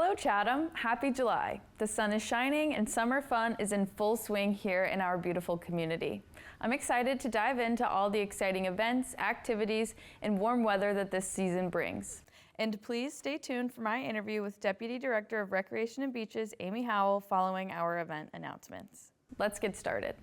Hello Chatham, happy July. The sun is shining and summer fun is in full swing here in our beautiful community. I'm excited to dive into all the exciting events, activities, and warm weather that this season brings. And please stay tuned for my interview with Deputy Director of Recreation and Beaches, Amy Howell, following our event announcements. Let's get started.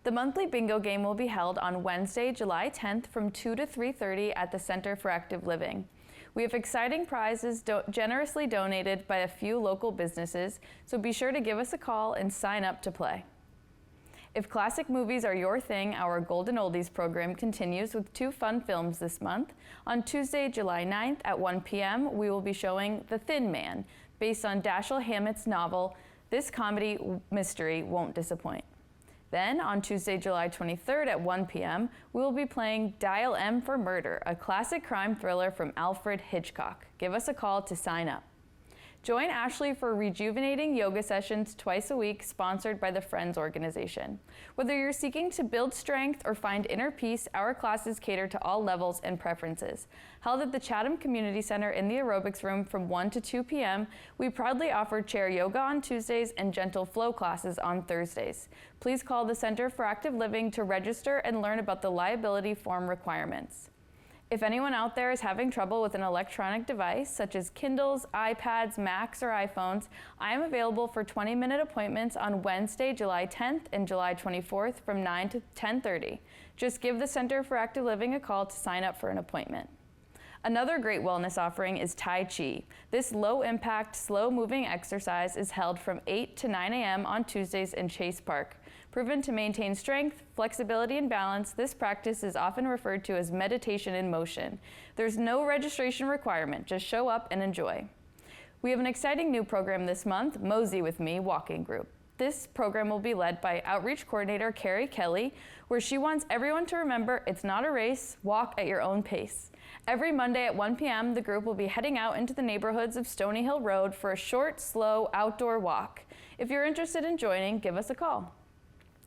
The monthly bingo game will be held on Wednesday, July 10th from 2 to 3:30 at the Center for Active Living. We have exciting prizes generously donated by a few local businesses, so be sure to give us a call and sign up to play. If classic movies are your thing, our Golden Oldies program continues with 2 fun films this month. On Tuesday, July 9th at 1 p.m., we will be showing The Thin Man, based on Dashiell Hammett's novel. This comedy mystery won't disappoint. Then, on Tuesday, July 23rd at 1 p.m., we will be playing Dial M for Murder, a classic crime thriller from Alfred Hitchcock. Give us a call to sign up. Join Ashley for rejuvenating yoga sessions twice a week, sponsored by the Friends organization. Whether you're seeking to build strength or find inner peace, our classes cater to all levels and preferences. Held at the Chatham Community Center in the aerobics room from 1 to 2 p.m., we proudly offer chair yoga on Tuesdays and gentle flow classes on Thursdays. Please call the Center for Active Living to register and learn about the liability form requirements. If anyone out there is having trouble with an electronic device, such as Kindles, iPads, Macs, or iPhones, I am available for 20-minute appointments on Wednesday, July 10th and July 24th from 9 to 10:30. Just give the Center for Active Living a call to sign up for an appointment. Another great wellness offering is Tai Chi. This low-impact, slow-moving exercise is held from 8 to 9 a.m. on Tuesdays in Chase Park. Proven to maintain strength, flexibility, and balance, this practice is often referred to as meditation in motion. There's no registration requirement, just show up and enjoy. We have an exciting new program this month, Mosey with Me Walking Group. This program will be led by Outreach Coordinator Carrie Kelly, where she wants everyone to remember it's not a race, walk at your own pace. Every Monday at 1 p.m., the group will be heading out into the neighborhoods of Stony Hill Road for a short, slow, outdoor walk. If you're interested in joining, give us a call.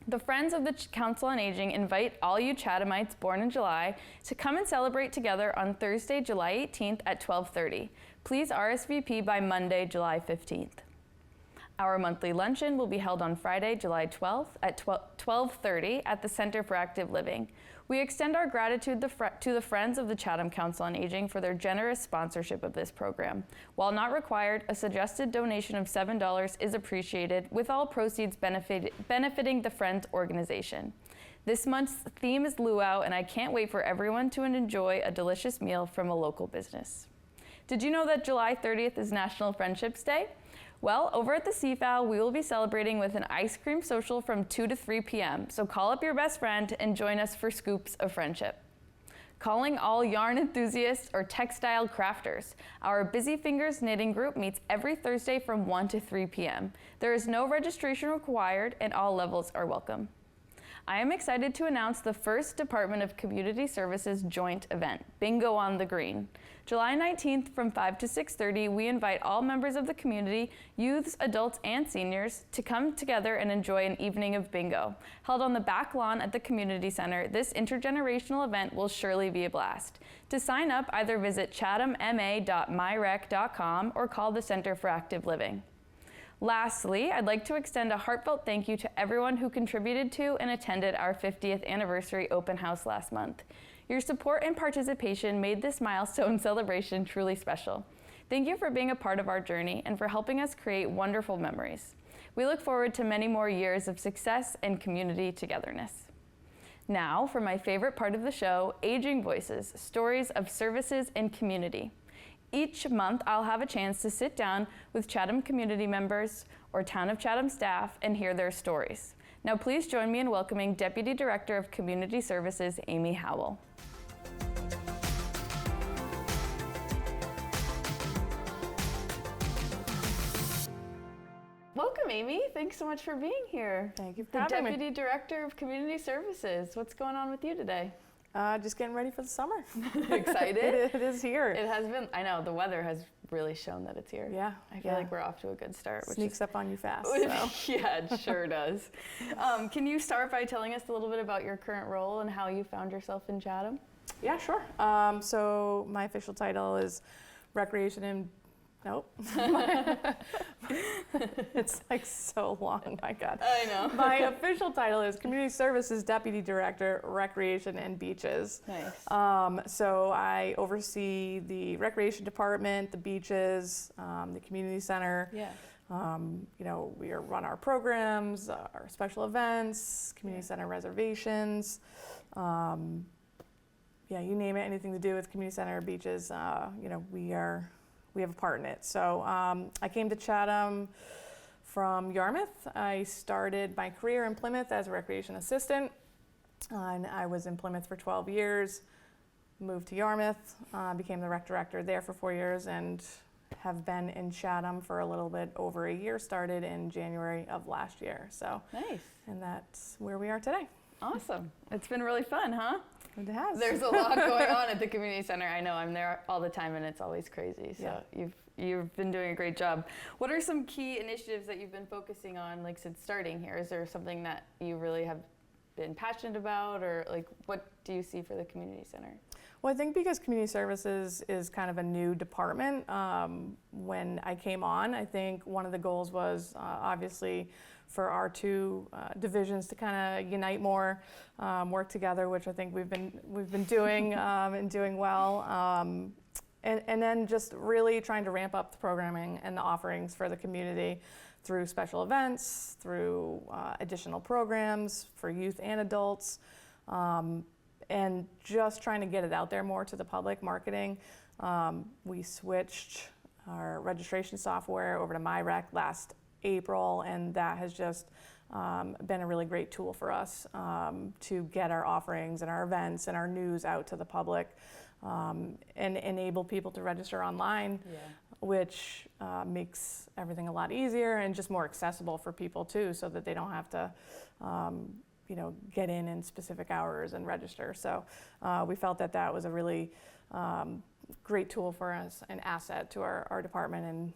The Friends of the Council on Aging invite all you Chathamites born in July to come and celebrate together on Thursday, July 18th at 12:30. Please RSVP by Monday, July 15th. Our monthly luncheon will be held on Friday, July 12th at 12:30 at the Center for Active Living. We extend our gratitude to the Friends of the Chatham Council on Aging for their generous sponsorship of this program. While not required, a suggested donation of $7 is appreciated, with all proceeds benefiting the Friends organization. This month's theme is luau, and I can't wait for everyone to enjoy a delicious meal from a local business. Did you know that July 30th is National Friendships Day? Well, over at the CFAL, we will be celebrating with an ice cream social from 2 to 3 p.m., so call up your best friend and join us for scoops of friendship. Calling all yarn enthusiasts or textile crafters. Our Busy Fingers Knitting Group meets every Thursday from 1 to 3 p.m. There is no registration required and all levels are welcome. I am excited to announce the first Department of Community Services joint event, Bingo on the Green. July 19th from 5 to 6:30, we invite all members of the community, youths, adults, and seniors to come together and enjoy an evening of bingo. Held on the back lawn at the community center, this intergenerational event will surely be a blast. To sign up, either visit chathamma.myrec.com or call the Center for Active Living. Lastly, I'd like to extend a heartfelt thank you to everyone who contributed to and attended our 50th anniversary open house last month. Your support and participation made this milestone celebration truly special. Thank you for being a part of our journey and for helping us create wonderful memories. We look forward to many more years of success and community togetherness. Now, for my favorite part of the show, Aging Voices, stories of services and community. Each month, I'll have a chance to sit down with Chatham community members or Town of Chatham staff and hear their stories. Now please join me in welcoming Deputy Director of Community Services, Amy Howell. Welcome, Amy. Thanks so much for being here. Thank you for having me. Deputy Director of Community Services. What's going on with you today? Just getting ready for the summer. Excited? It is here. It has been. I know, the weather has really shown that it's here. Yeah. I feel like we're off to a good start. Sneaks up on you fast. So. Yeah, it sure does. Can you start by telling us a little bit about your current role and how you found yourself in Chatham? Yeah, sure. So my official title is Recreation and Nope. It's like so long, my God. I know. My official title is Community Services Deputy Director, Recreation and Beaches. Nice. So I oversee the recreation department, the beaches, the community center. Yeah. We run our programs, our special events, community center reservations. You name it, anything to do with community center, beaches, we have a part in it. So I came to Chatham from Yarmouth. I started my career in Plymouth as a recreation assistant, and I was in Plymouth for 12 years, moved to Yarmouth, became the rec director there for 4 years, and have been in Chatham for a little bit over a year, started in January of last year. So Nice. And that's where we are today. Awesome. It's been really fun, huh? It has. There's a lot going on at the community center. I know, I'm there all the time and it's always crazy. So you've been doing a great job. What are some key initiatives that you've been focusing on since starting here? Is there something that you really have been passionate about, or what do you see for the community center? Well, I think because community services is kind of a new department, when I came on, I think one of the goals was obviously for our two divisions to kind of unite more, work together, which I think we've been doing and doing well. And then just really trying to ramp up the programming and the offerings for the community through special events, through additional programs for youth and adults, and just trying to get it out there more to the public, marketing. We switched our registration software over to MyRec last April, and that has just been a really great tool for us to get our offerings and our events and our news out to the public, and enable people to register online, which makes everything a lot easier and just more accessible for people too, so that they don't have to get in specific hours and register. So we felt that that was a really great tool for us, an asset to our department, and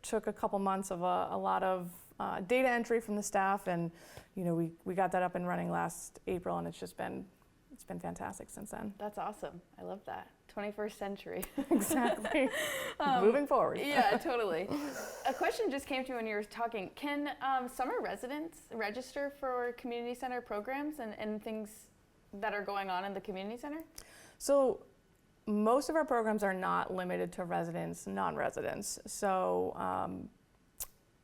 took a couple months of a lot of data entry from the staff, and we got that up and running last April, and it's been fantastic since then. That's awesome. I love that. 21st century. Exactly. Moving forward. Yeah, totally. A question just came to me when you were talking. Can summer residents register for community center programs and things that are going on in the community center? So most of our programs are not limited to residents, non-residents. So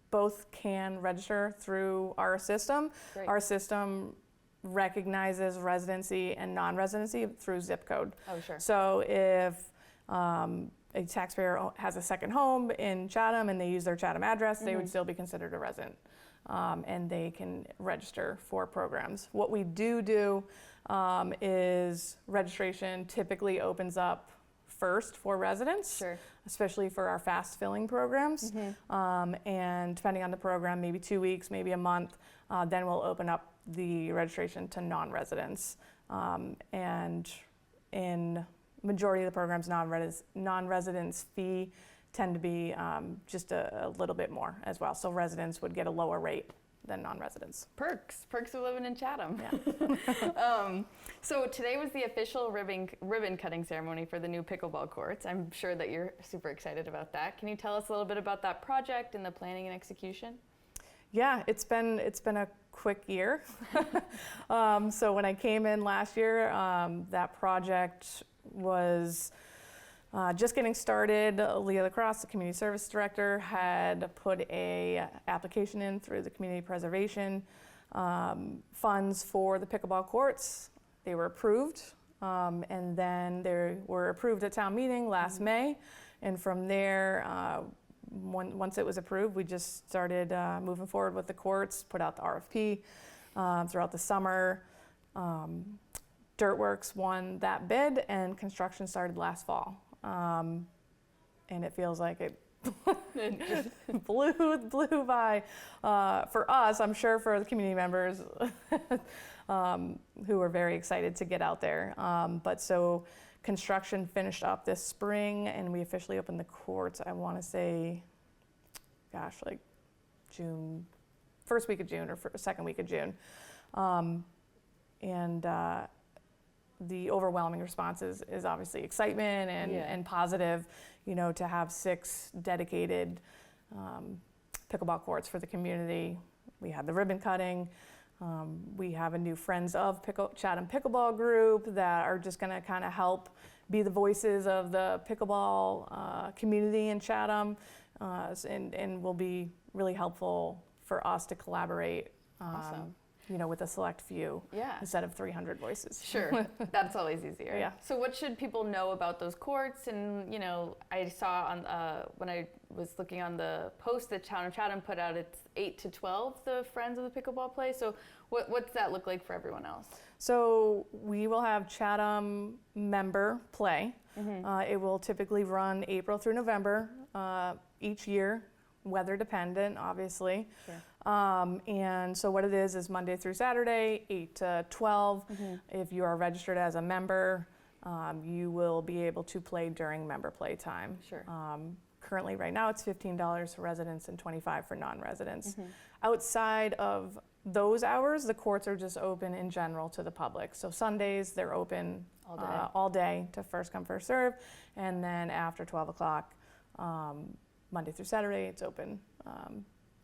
both can register through our system. Great. Our system recognizes residency and non-residency through zip code. Oh, sure. So if a taxpayer has a second home in Chatham and they use their Chatham address, they would still be considered a resident, and they can register for programs. What we do is registration typically opens up first for residents, Sure. especially for our fast filling programs. And depending on the program, maybe 2 weeks, maybe a month, then we'll open up the registration to non-residents. And in majority of the programs, non-residents fee tend to be just a little bit more as well. So residents would get a lower rate than non-residents. Perks of living in Chatham. Yeah. So today was the official ribbon cutting ceremony for the new pickleball courts. I'm sure that you're super excited about that. Can you tell us a little bit about that project and the planning and execution? Yeah, it's been a quick year. So when I came in last year, that project was just getting started. Leah Lacrosse, the community service director, had put a application in through the community preservation funds for the pickleball courts. They were approved, and then they were approved at town meeting last May. And from there, once it was approved, we just started moving forward with the courts, put out the RFP throughout the summer. Dirtworks won that bid, and construction started last fall. And it feels like it blew by for us. I'm sure for the community members who were very excited to get out there. But so construction finished up this spring, and we officially opened the courts, I want to say, like June, first week of June or second week of June. And the overwhelming response is obviously excitement and positive, to have 6 dedicated pickleball courts for the community. We had the ribbon cutting. We have a new Friends of Chatham Pickleball group that are just going to kind of help be the voices of the pickleball community in Chatham, and will be really helpful for us to collaborate. Awesome. With a select few instead of 300 voices. Sure, that's always easier. Yeah. So what should people know about those courts? And I saw on when I was looking on the post that Town of Chatham put out, it's 8 to 12, the Friends of the Pickleball play. So what's that look like for everyone else? So we will have Chatham member play. It will typically run April through November each year, weather dependent, obviously. Sure. And so what it is Monday through Saturday, 8 to 12. If you are registered as a member, you will be able to play during member play time. Sure. Currently, right now, it's $15 for residents and $25 for non-residents. Outside of those hours, the courts are just open in general to the public. So Sundays, they're open all day to first come, first serve. And then after 12 o'clock, Monday through Saturday, it's open.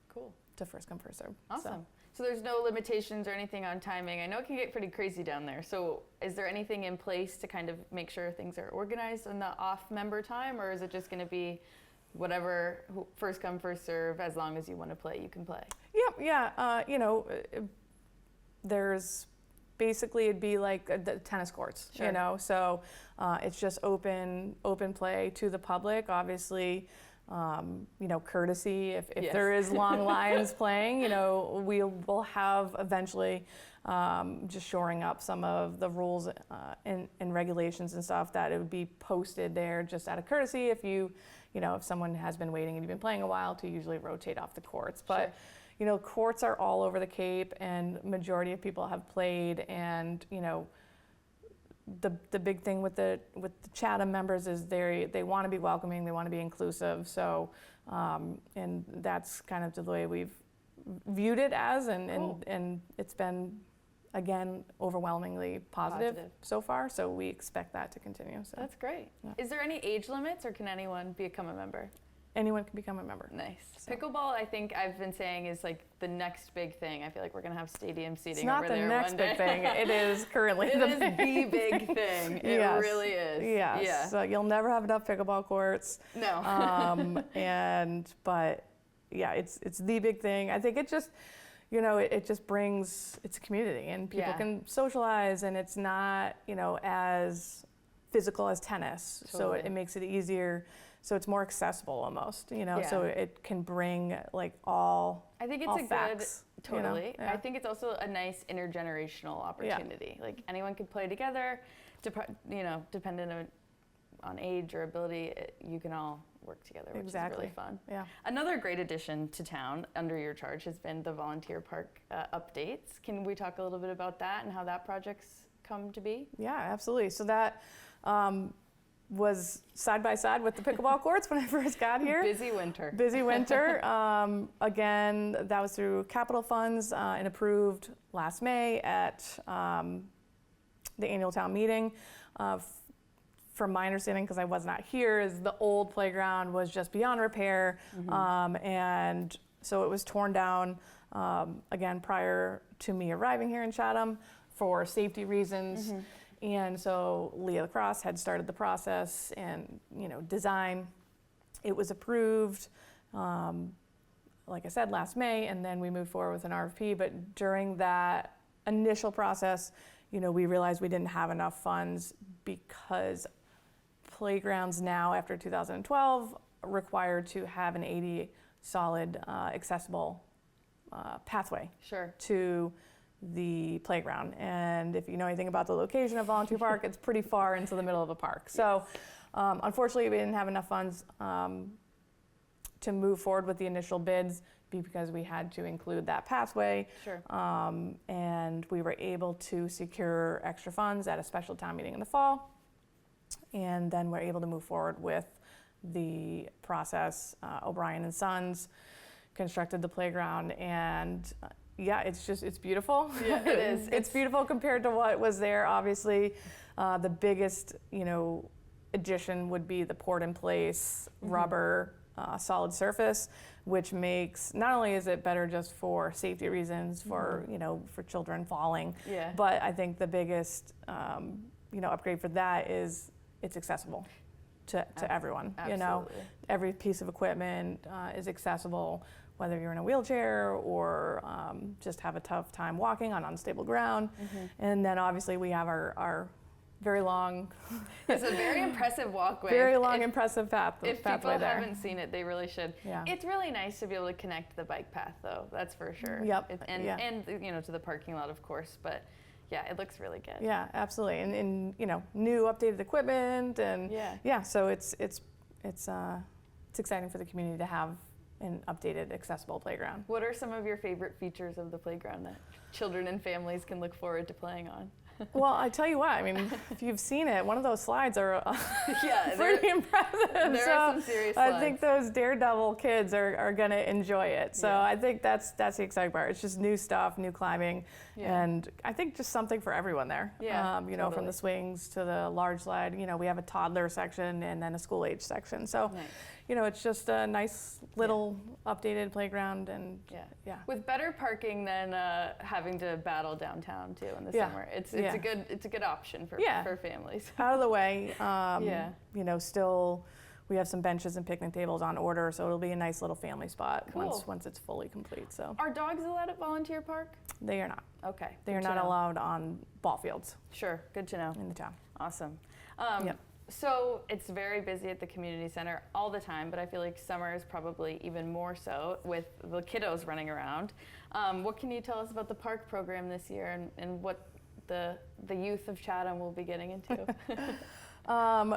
Cool. To first come, first serve. Awesome. So there's no limitations or anything on timing. I know it can get pretty crazy down there. So is there anything in place to kind of make sure things are organized in the off member time, or is it just going to be whatever, first come, first serve, as long as you want to play, you can play? Yeah. There's basically, it'd be like the tennis courts, Sure. So it's just open play to the public. Obviously, courtesy if Yes. there is long lines playing, we will have eventually just shoring up some of the rules and regulations and stuff, that it would be posted there just out of courtesy if if someone has been waiting and you've been playing a while, to usually rotate off the courts. But courts are all over the Cape, and majority of people have played, and the big thing with the Chatham members is they want to be welcoming, they want to be inclusive. So, and that's kind of the way we've viewed it as, and it's been, again, overwhelmingly positive so far. So we expect that to continue. So that's great. Yeah. Is there any age limits, or can anyone become a member? Anyone can become a member. Nice. So. Pickleball, I think I've been saying, is like the next big thing. I feel like we're going to have stadium seating It's not over the there next one day. big thing. It is currently It the is the big thing. It Yes. really is. Yes. Yeah. So you'll never have enough pickleball courts. No. But yeah, it's the big thing. I think it just, it just brings, it's a community, and people can socialize, and it's not, as physical as tennis. Totally. So it makes it easier. So it's more accessible almost, so it can bring like all I think it's all a facts, good, totally. Yeah. I think it's also a nice intergenerational opportunity. Like anyone could play together, dependent on age or ability, you can all work together, which is really fun. Yeah. Another great addition to town under your charge has been the volunteer park updates. Can we talk a little bit about that and how that project's come to be? Yeah, absolutely. So that was side by side with the pickleball courts when I first got here. Busy winter. Busy winter. Again, that was through capital funds and approved last May at the annual town meeting. From my understanding, because I was not here, is the old playground was just beyond repair, and so it was torn down again prior to me arriving here in Chatham for safety reasons. And so Leah Lacrosse had started the process and design. It was approved, like I said, last May, and then we moved forward with an RFP. But during that initial process, we realized we didn't have enough funds, because playgrounds now after 2012 required to have an 80 solid accessible pathway to the playground. And if you know anything about the location of Volunteer Park, it's pretty far into the middle of a park. So unfortunately, we didn't have enough funds to move forward with the initial bids, because we had to include that pathway. And we were able to secure extra funds at a special town meeting in the fall. And then we're able to move forward with the process. O'Brien and Sons constructed the playground, and yeah, it's beautiful. Yeah, it is. It's beautiful compared to what was there. Obviously, the biggest, addition would be the poured in place rubber solid surface, which makes, not only is it better just for safety reasons, for, for children falling, but I think the biggest, upgrade for that is it's accessible to everyone. Absolutely. Every piece of equipment is accessible, whether you're in a wheelchair or just have a tough time walking on unstable ground. And then obviously we have our very long, it's a very impressive walkway. Very long, impressive pathway there. If people haven't seen it, they really should. Yeah. It's really nice to be able to connect the bike path, though. That's for sure. Yep. And to the parking lot, of course. But yeah, it looks really good. Yeah, absolutely. And new updated equipment and so it's exciting for the community to have an updated, accessible playground. What are some of your favorite features of the playground that children and families can look forward to playing on? Well, I tell you what, if you've seen it, one of those slides are pretty impressive. There are some serious slides. I think those Daredevil kids are going to enjoy it. So I think that's the exciting part. It's just new stuff, new climbing, and I think just something for everyone there. Yeah, totally. From the swings to the large slide. We have a toddler section and then a school age section. So. Nice. It's just a nice little updated playground, and with better parking than having to battle downtown too in the summer. It's a good option for families. Out of the way. Still we have some benches and picnic tables on order, so it'll be a nice little family spot once it's fully complete. So are dogs allowed at Volunteer Park? They are not. Okay. They are not allowed on ball fields. Sure. Good to know. In the town. Awesome. So it's very busy at the community center all the time, but I feel like summer is probably even more so with the kiddos running around. What can you tell us about the park program this year and what the youth of Chatham will be getting into?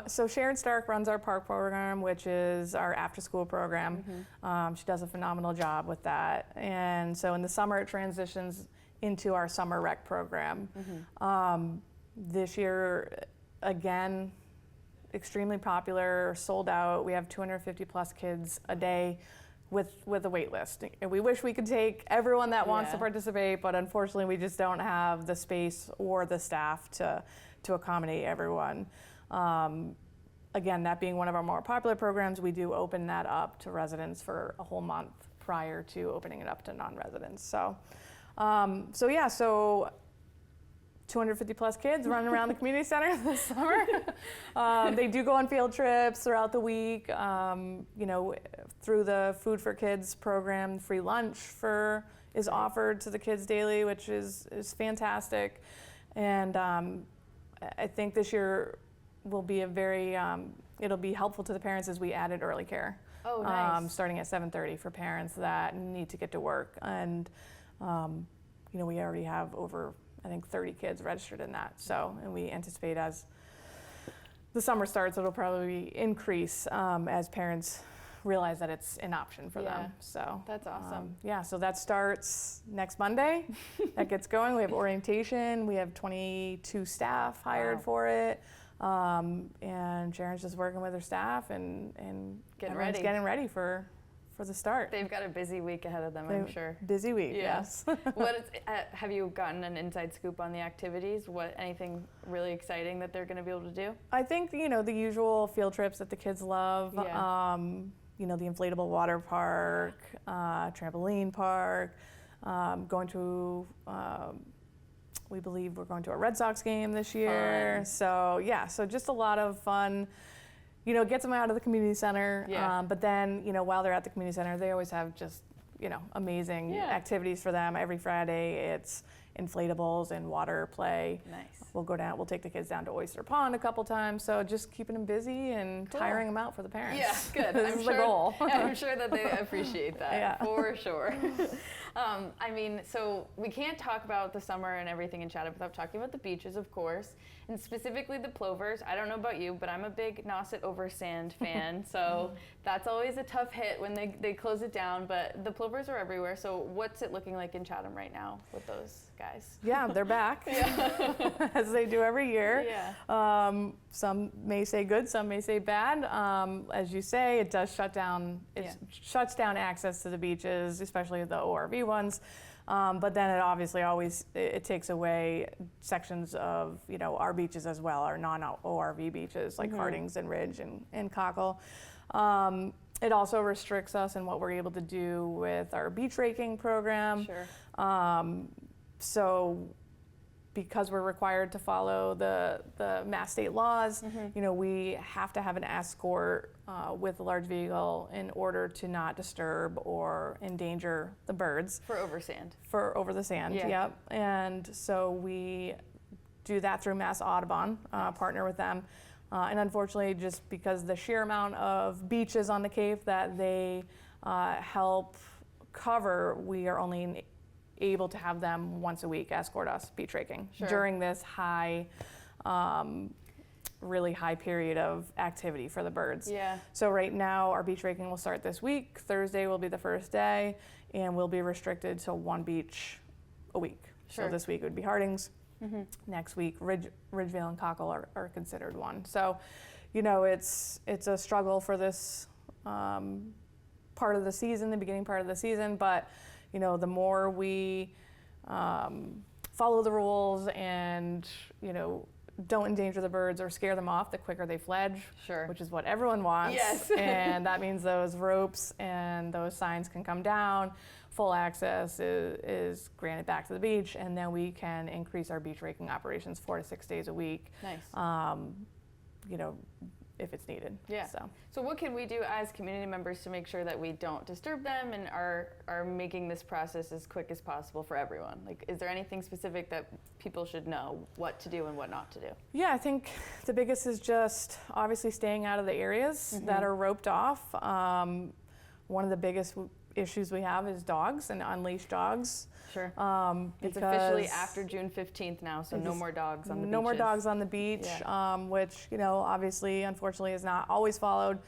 So Sharon Stark runs our park program, which is our after-school program. She does a phenomenal job with that. And so in the summer, it transitions into our summer rec program. This year, again, extremely popular, sold out. We have 250 plus kids a day with a wait list. And we wish we could take everyone that wants to participate, but unfortunately we just don't have the space or the staff to accommodate everyone. Again, that being one of our more popular programs, we do open that up to residents for a whole month prior to opening it up to non-residents. So 250 plus kids running around the community center this summer. They do go on field trips throughout the week. Through the Food for Kids program, free lunch is offered to the kids daily, which is fantastic. And I think this year will be it'll be helpful to the parents as we added early care. Oh, nice. Starting at 7:30 for parents that need to get to work. And we already have over, I think, 30 kids registered in that. So, and we anticipate as the summer starts, it'll probably increase as parents realize that it's an option for them. So that's awesome. So that starts next Monday. That gets going. We have orientation. We have 22 staff hired for it. And Sharon's just working with her staff and everyone's getting ready for the start. They've got a busy week ahead of them, I'm sure. Busy week, yes. Have you gotten an inside scoop on the activities? Anything really exciting that they're going to be able to do? I think, the usual field trips that the kids love. The inflatable water park, trampoline park, going to, we believe we're going to a Red Sox game this year. Fun. So just a lot of fun. Gets them out of the community center. But then, while they're at the community center, they always have just, amazing activities for them. Every Friday, it's inflatables and water play. Nice. We'll take the kids down to Oyster Pond a couple times. So just keeping them busy and tiring them out for the parents. Yeah, good. This is the goal. I'm sure that they appreciate that, for sure. So we can't talk about the summer and everything in Chatham without talking about the beaches, of course, and specifically the Plovers. I don't know about you, but I'm a big Nauset Over Sand fan, so that's always a tough hit when they close it down, but the Plovers are everywhere. So what's it looking like in Chatham right now with those guys? Yeah, they're back, as they do every year. Yeah. Some may say good, some may say bad. As you say, it does shut down. It shuts down access to the beaches, especially the ORV ones. But then it obviously it takes away sections of, our beaches as well, our non-ORV beaches like Hardings and Ridge and Cockle. It also restricts us in what we're able to do with our beach raking program. Sure. So because we're required to follow the Mass state laws, we have to have an escort with a large vehicle in order to not disturb or endanger the birds. For over sand. For over the sand, Yeah. yep. And so we do that through Mass Audubon, partner with them. And unfortunately, just because the sheer amount of beaches on the Cape that they help cover, we are only able to have them once a week escort us beach raking during this really high period of activity for the birds. Yeah. So right now our beach raking will start this week. Thursday will be the first day, and we'll be restricted to one beach a week. Sure. So this week would be Hardings. Next week, Ridgevale and Cockle are considered one. So, it's a struggle for this part of the season, the beginning part of the season, but the more we follow the rules and, don't endanger the birds or scare them off, the quicker they fledge, Sure. which is what everyone wants. Yes. And that means those ropes and those signs can come down, full access is granted back to the beach, and then we can increase our beach raking operations 4 to 6 days a week. Nice. If it's needed. Yeah. So what can we do as community members to make sure that we don't disturb them and are making this process as quick as possible for everyone? Like, is there anything specific that people should know what to do and what not to do? Yeah, I think the biggest is just obviously staying out of the areas that are roped off. One of the biggest issues we have is dogs and unleashed dogs. Sure. It's officially after June 15th now, so no more dogs on the beaches. No more dogs on the beach, which, obviously, unfortunately, is not always followed.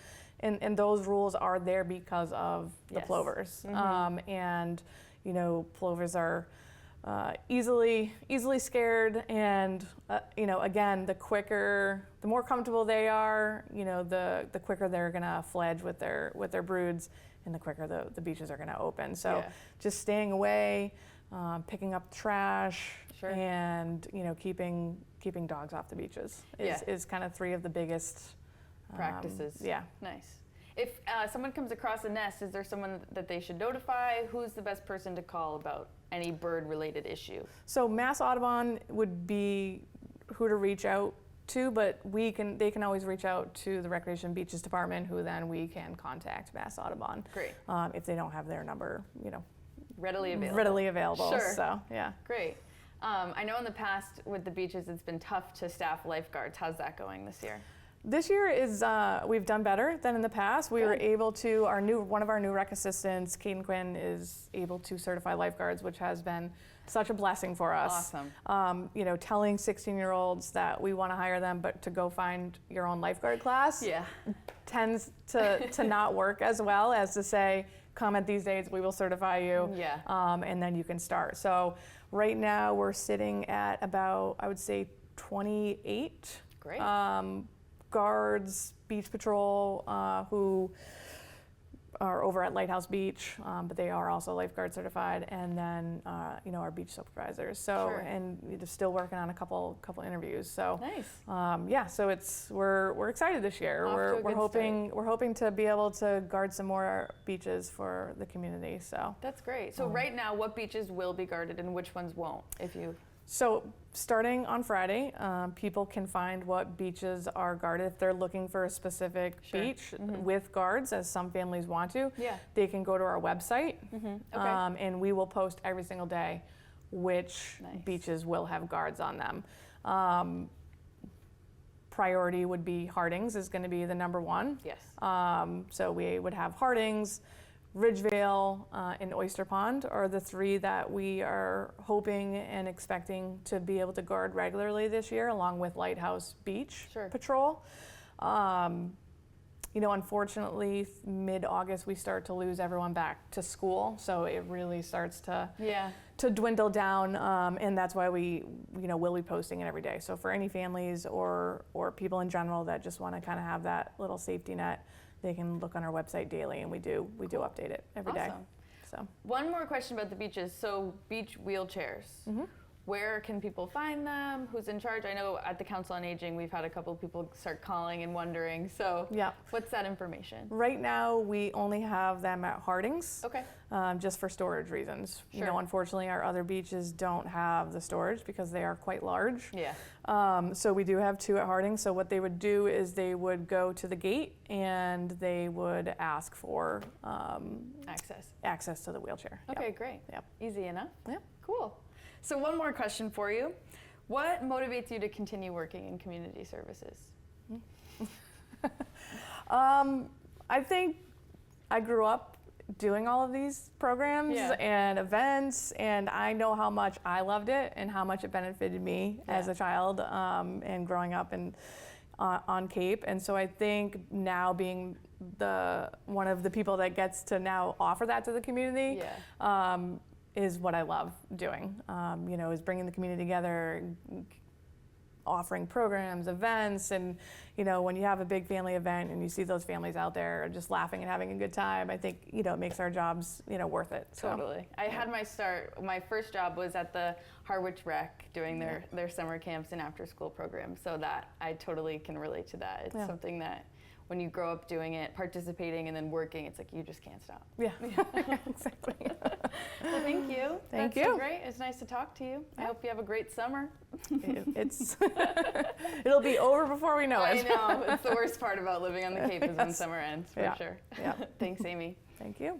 And those rules are there because of the plovers. And, plovers are easily scared. And, again, the more comfortable they are, the quicker they're going to fledge with their broods, and the quicker the beaches are going to open. So just staying away, picking up trash, and keeping dogs off the beaches is kind of 3 of the biggest practices. Yeah. Nice. If someone comes across a nest, is there someone that they should notify? Who's the best person to call about any bird-related issue? So Mass Audubon would be who to reach out to, but they can always reach out to the Recreation Beaches Department, who then we can contact Mass Audubon. Great. If they don't have their number, Readily available. Readily available. Sure. So yeah. Great. I know in the past with the beaches, it's been tough to staff lifeguards. How's that going this year? This year is we've done better than in the past. We were able to one of our new rec assistants, Caden Quinn, is able to certify lifeguards, which has been such a blessing for us. Awesome. Telling 16-year-olds that we want to hire them, but to go find your own lifeguard class tends to not work as well as to say, come at these dates, we will certify you, and then you can start. So right now we're sitting at about, I would say, 28 Great. Guards, beach patrol, who are over at Lighthouse Beach, but they are also lifeguard certified, and then our beach supervisors. So and we're still working on a couple interviews. So nice. So we're excited this year. We're hoping to be able to guard some more beaches for the community. So that's great. So right now, what beaches will be guarded and which ones won't? So starting on Friday, people can find what beaches are guarded. If they're looking for a specific beach with guards, as some families want to, they can go to our website, and we will post every single day which beaches will have guards on them. Priority would be Hardings is going to be the number 1. Yes. So we would have Hardings, Ridgevale, and Oyster Pond are the 3 that we are hoping and expecting to be able to guard regularly this year, along with Lighthouse Beach Patrol. Unfortunately, mid-August we start to lose everyone back to school, so it really starts to dwindle down, and that's why we will be posting it every day. So for any families or people in general that just want to kind of have that little safety net, they can look on our website daily, and we do update it every day. So. One more question about the beaches. So beach wheelchairs. Where can people find them? Who's in charge? I know at the Council on Aging, we've had a couple of people start calling and wondering. So Yeah. what's that information? Right now, we only have them at Harding's, Okay. just for storage reasons. You Sure. know, unfortunately, our other beaches don't have the storage because they are quite large. Yeah. So we do have 2 at Harding's. So what they would do is they would go to the gate and they would ask for Access. access to the wheelchair. Yep. Okay, great. Yep. Easy enough. Yep. Cool. So one more question for you. What motivates you to continue working in community services? I think I grew up doing all of these programs Yeah. and events, and I know how much I loved it and how much it benefited me as Yeah. a child and growing up on Cape. And so I think now being one of the people that gets to now offer that to the community is what I love doing. You know, is bringing the community together, offering programs, events, and you know, when you have a big family event and you see those families out there just laughing and having a good time, I think, you know, it makes our jobs, you know, worth it. So. Totally. I had my first job was at the Harwich Rec doing their summer camps and after school programs. So that I totally can relate to that. It's something that when you grow up doing it, participating and then working, it's like you just can't stop. Yeah, exactly. Well, thank you. Thank That's you. So great. It's nice to talk to you. I hope you have a great summer. It'll be over before we know I it. know. It's the worst part about living on the Cape is when summer ends, for Yeah. sure. Yeah. Thanks, Amy. Thank you.